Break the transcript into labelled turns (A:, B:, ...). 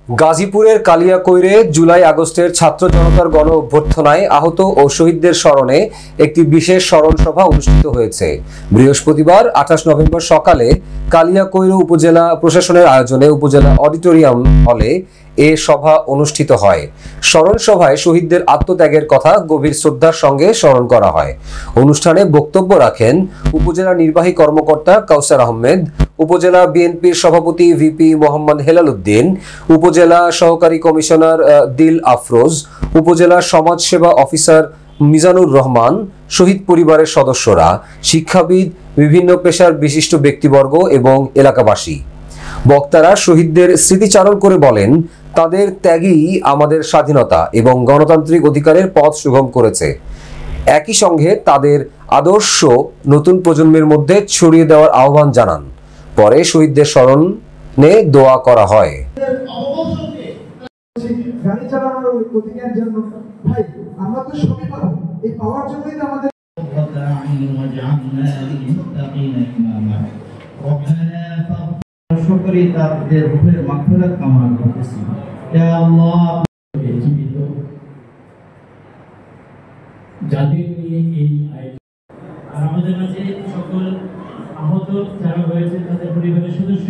A: গাজীপুরের কালিয়াকৈরে জুলাই আগস্টের ছাত্র জনতার গণ অভ্যর্থনায় আহত ও শহীদদের স্মরণে একটি বিশেষ স্মরণ সভা অনুষ্ঠিত হয়েছে। বৃহস্পতিবার 28 নভেম্বর সকালে কালিয়াকৈর উপজেলা প্রশাসনের আয়োজনে উপজেলা অডিটোরিয়াম হলে এ সভা অনুষ্ঠিত হয়। স্মরণ সভায় শহীদদের আত্মত্যাগের কথা গভীর শ্রদ্ধার সঙ্গে স্মরণ করা হয়। অনুষ্ঠানে বক্তব্য রাখেন উপজেলা নির্বাহী কর্মকর্তা কাউসার আহমেদ, উপজেলা বিএনপির সভাপতি ভিপি মোহাম্মদ হেলাল উদ্দিন, উপজেলা সহকারী কমিশনার দিল আফরোজ, উপজেলা সমাজসেবা অফিসার মিজানুর রহমান, শহীদ পরিবারের সদস্যরা, শিক্ষাবিদ, বিভিন্ন পেশার বিশিষ্ট ব্যক্তিবর্গ এবং এলাকাবাসী। বক্তারা শহীদদের স্মৃতিচারণ করে বলেন, তাদের ত্যাগই আমাদের স্বাধীনতা এবং গণতান্ত্রিক অধিকারের পথ সুগম করেছে। একই সঙ্গে তাদের আদর্শ নতুন প্রজন্মের মধ্যে ছড়িয়ে দেওয়ার আহ্বান জানান। পরে শহীদদের স্মরণে দোয়া করা হয়।
B: গাড়ি চালানোর অধিকার জন্য ভাই আমরা তো সবই পাবো, এই পাওয়ার জন্যই তো আমাদের
C: শুকরি তাদের রূহের মাগফিরাত কামনা করতেছি। ইয়া আল্লাহ, জীবিত যাদের নিয়ে এই আয়োজন, আর আমাদের মাঝে সকল আহত যারা হয়েছে তাদের পরিবারের সদস্য